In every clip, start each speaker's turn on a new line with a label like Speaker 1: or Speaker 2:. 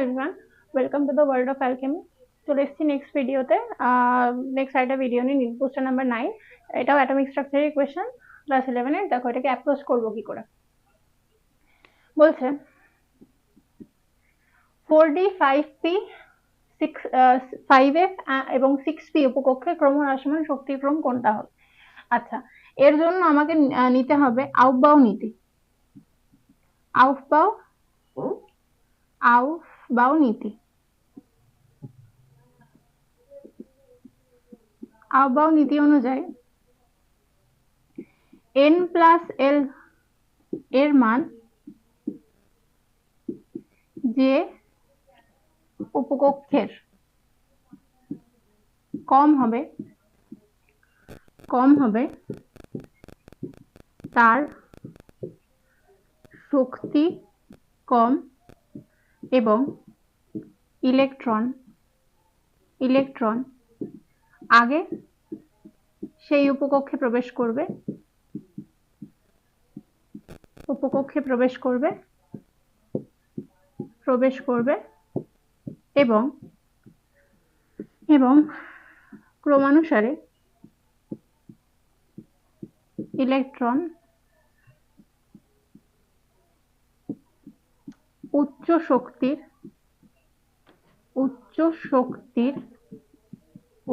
Speaker 1: everyone, welcome to the world of alchemy. চলে এসেছি next ভিডিওতে। নেক্সট আরেকটা ভিডিও নিয়ে পোস্টার নাম্বার 9। এটাও অ্যাটমিক স্ট্রাকচারের ইকুয়েশন ক্লাস 11 এর। দেখো এটাকে অ্যাপ্রোচ করব কি করে। বলছে 4d 5p 5f এবং 6p উপকক্ষে ক্রমহ্রাসমান শক্তির ক্রম কোনটা হবে। আচ্ছা, এর জন্য আমাকে নিতে হবে আউফবাউ নীতি। আউফবাউ নীতি আউফবাউ নীতি অনুযায়ী n প্লাস l এর মান যে উপকক্ষের কম হবে তার শক্তি কম এবং ইলেকট্রন আগে সেই উপকক্ষে প্রবেশ করবে এবং ক্রমানুসারে ইলেকট্রন উচ্চ শক্তির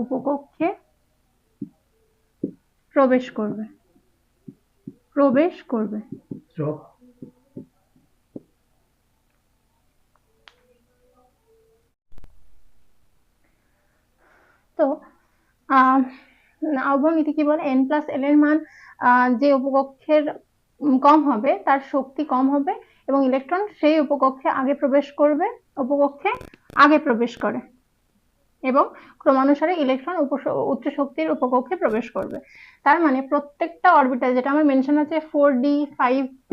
Speaker 1: উপকক্ষে প্রবেশ করবে। তো আউফবাউ নীতি কি বলে, n প্লাস l এর মান যে উপকক্ষের কম হবে তার শক্তি কম হবে এবং ইলেকট্রন সেই উপকক্ষে আগে প্রবেশ করে এবং ক্রমানুসারে ইলেকট্রন উচ্চ শক্তির উপকক্ষে প্রবেশ করবে। তার মানে প্রত্যেকটা অরবিটাল, যেটা আমার মেনশন আছে 4d 5p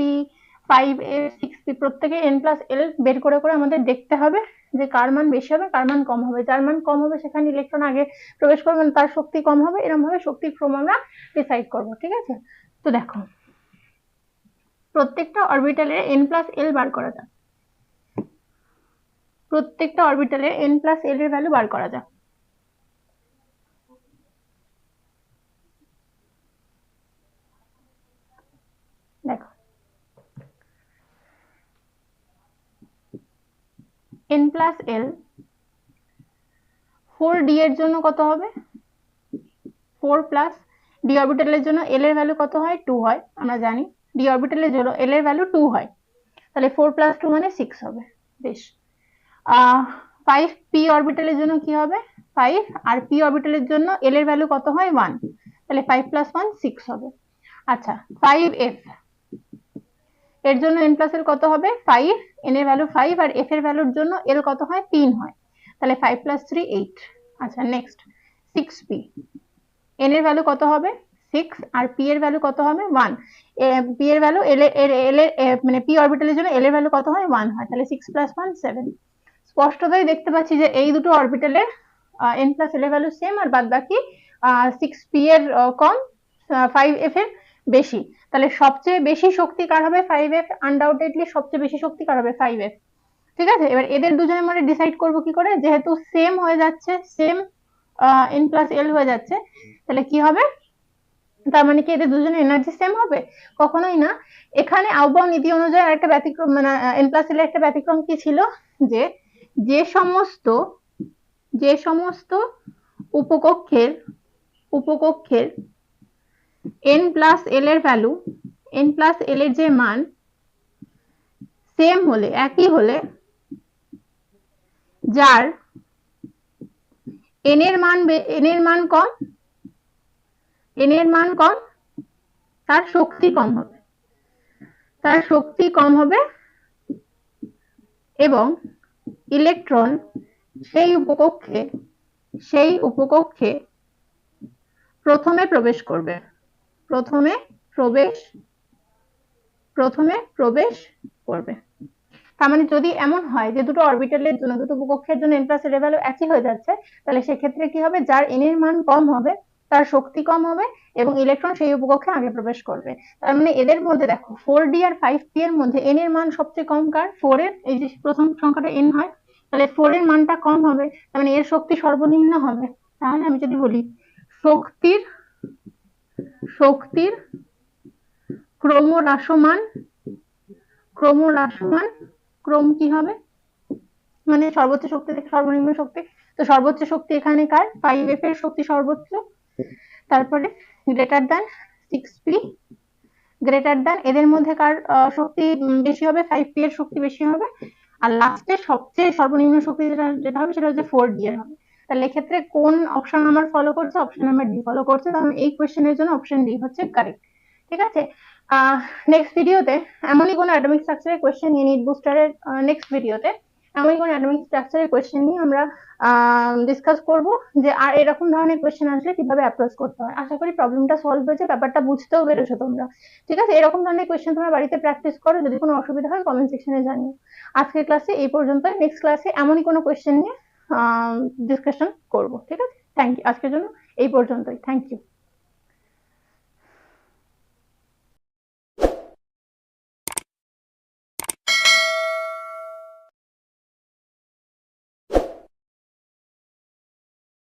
Speaker 1: 5f 6p, প্রত্যেকে n প্লাস l বের করে আমাদের দেখতে হবে যে কার মান বেশি হবে কার মান কম হবে। যার মান কম হবে সেখানে ইলেকট্রন আগে প্রবেশ করবে, তার শক্তি কম হবে। এরকম ভাবে শক্তির ক্রম আমরা ডিসাইড করব। ঠিক আছে, তো দেখো প্রত্যেকটা অরবিটালে n প্লাস l বার করা যাক। প্রত্যেকটা অরবিটালে n প্লাস l এর ভ্যালু বার করা যাক। দেখো n প্লাস l 4d এর জন্য কত হবে, 4 প্লাস d অরবিটালের জন্য l এর ভ্যালু কত হয়, 2 হয়। আমরা জানি d অরবিটালের জন্য l এর ভ্যালু 2 হয়, তাহলে 4 প্লাস 2 মানে 6 হবে। বেশ, 5p অরবিটালের জন্য কি হবে, 5, আর p অরবিটালের জন্য l এর ভ্যালু কত হয়, 1, তাহলে 5 প্লাস 1 6 হবে। আচ্ছা, 5f এর জন্য n প্লাস l কত হবে, 5, n এর ভ্যালু 5 আর f এর ভ্যালুর জন্য l কত হয়, 3 হয়, তাহলে 5 প্লাস 3 8। আচ্ছা, নেক্সট 6p, n এর ভ্যালু কত হবে, 6, আর p এর ভ্যালু কত হবে, 1, p এর ভ্যালু l মানে p অরবিটালের জন্য l এর ভ্যালু কত হয়, 1 হয়, তাহলে 6 প্লাস 1 7। স্পষ্টতই দেখতে পাচ্ছি যে এই দুটো অরবিটালে n প্লাস l এর ভ্যালু সেম, আর বাদ বাকি 6p এর কম, 5f এর বেশি। তাহলে সবচেয়ে বেশি শক্তি কার হবে, 5f। আনডাউটেডলি সবচেয়ে বেশি শক্তি কার হবে, 5f। ঠিক আছে, এবার এদের দুজনের মধ্যে ডিসাইড করব কি করে, যেহেতু সেম হয়ে যাচ্ছে, সেম n প্লাস l হয়ে যাচ্ছে, তাহলে কি হবে, তার মানে কি এদের দুজনের এনার্জি সেম হবে, কখনোই না। এখানে আউফবাউ নীতি অনুযায়ী আরেকটা ব্যতিক্রম, মানে n প্লাস l এর একটা ব্যতিক্রম কি ছিল, যে যে সমস্ত উপকক্ষের n প্লাস l এর ভ্যালু, n প্লাস l এর যে মান সেম হলে, একই হলে, যার n এর মান কম তার শক্তি কম হবে এবং ইলেকট্রন সেই উপকক্ষে প্রথমে প্রবেশ করবে। তার মানে যদি এমন হয় যে দুটো অরবিটালের জন্য, দুটো উপকক্ষের জন্য n প্লাস l এর ভ্যালু একই হয়ে যাচ্ছে, তাহলে সেক্ষেত্রে কি হবে, যার n এর মান কম হবে তার শক্তি কম হবে এবং ইলেকট্রন সেই উপকক্ষে আগে প্রবেশ করবে। তার মানে এদের মধ্যে দেখো 4d আর 5p এর মধ্যে n এর মান সবচেয়ে কম কার, 4 এর। এই যে প্রথম সংখ্যাটা n হয়, তাহলে 4 এর মানটা কম হবে, তার মানে এর শক্তি সর্বনিম্ন হবে। তাহলে আমি যদি বলি শক্তির শক্তির ক্রমহ্রাসমান, ক্রমহ্রাসমান, ক্রম কি হবে, মানে সর্বোচ্চ শক্তি থেকে সর্বনিম্ন শক্তি। তো সর্বোচ্চ শক্তি এখানে কার, 5f এর শক্তি সর্বোচ্চ, তারপরে greater than 6p, greater than এদের মধ্যে কার শক্তি বেশি হবে, 5p এর শক্তি বেশি হবে, আর লাস্টে সবচেয়ে সর্বনিম্ন শক্তি যেটা হবে সেটা হচ্ছে 4d এর হবে। তাহলে এক্ষেত্রে কোন অপশন আমার ফলো করছে, অপশন নাম্বার ডি ফলো করছে, তাহলে এই কোয়েশ্চেনের জন্য অপশন ডি হচ্ছে কারেক্ট। ঠিক আছে, নেক্সট ভিডিওতে এমনই কোনো অ্যাটমিক স্ট্রাকচারের কোয়েশ্চেন নিয়ে, নিট বুস্টারের নেক্সট ভিডিওতে এমনই কোনো অ্যাটমিক স্ট্রাকচারের কোয়েশ্চেন নিয়ে আমরা ডিসকাস করব, যে আর এরকম ধরনের কোয়েশ্চেন আসলে কিভাবে অ্যাপ্রোচ করতে হয়। আশা করি প্রবলেমটা সলভ হয়েছে, ব্যাপারটা বুঝতেও পেরেছো তোমরা। ঠিক আছে, এরকম ধরনের কোয়েশ্চেন তোমরা বাড়িতে প্র্যাকটিস করো, যদি কোনো অসুবিধা হয় কমেন্ট সেকশনে জানিও। আজকের ক্লাসে এই পর্যন্ত, নেক্সট ক্লাসে এমনই কোনো কোয়েশ্চেন নিয়ে ডিসকাশন করব। ঠিক আছে, থ্যাংক ইউ, আজকের জন্য এই পর্যন্তই, থ্যাংক ইউ।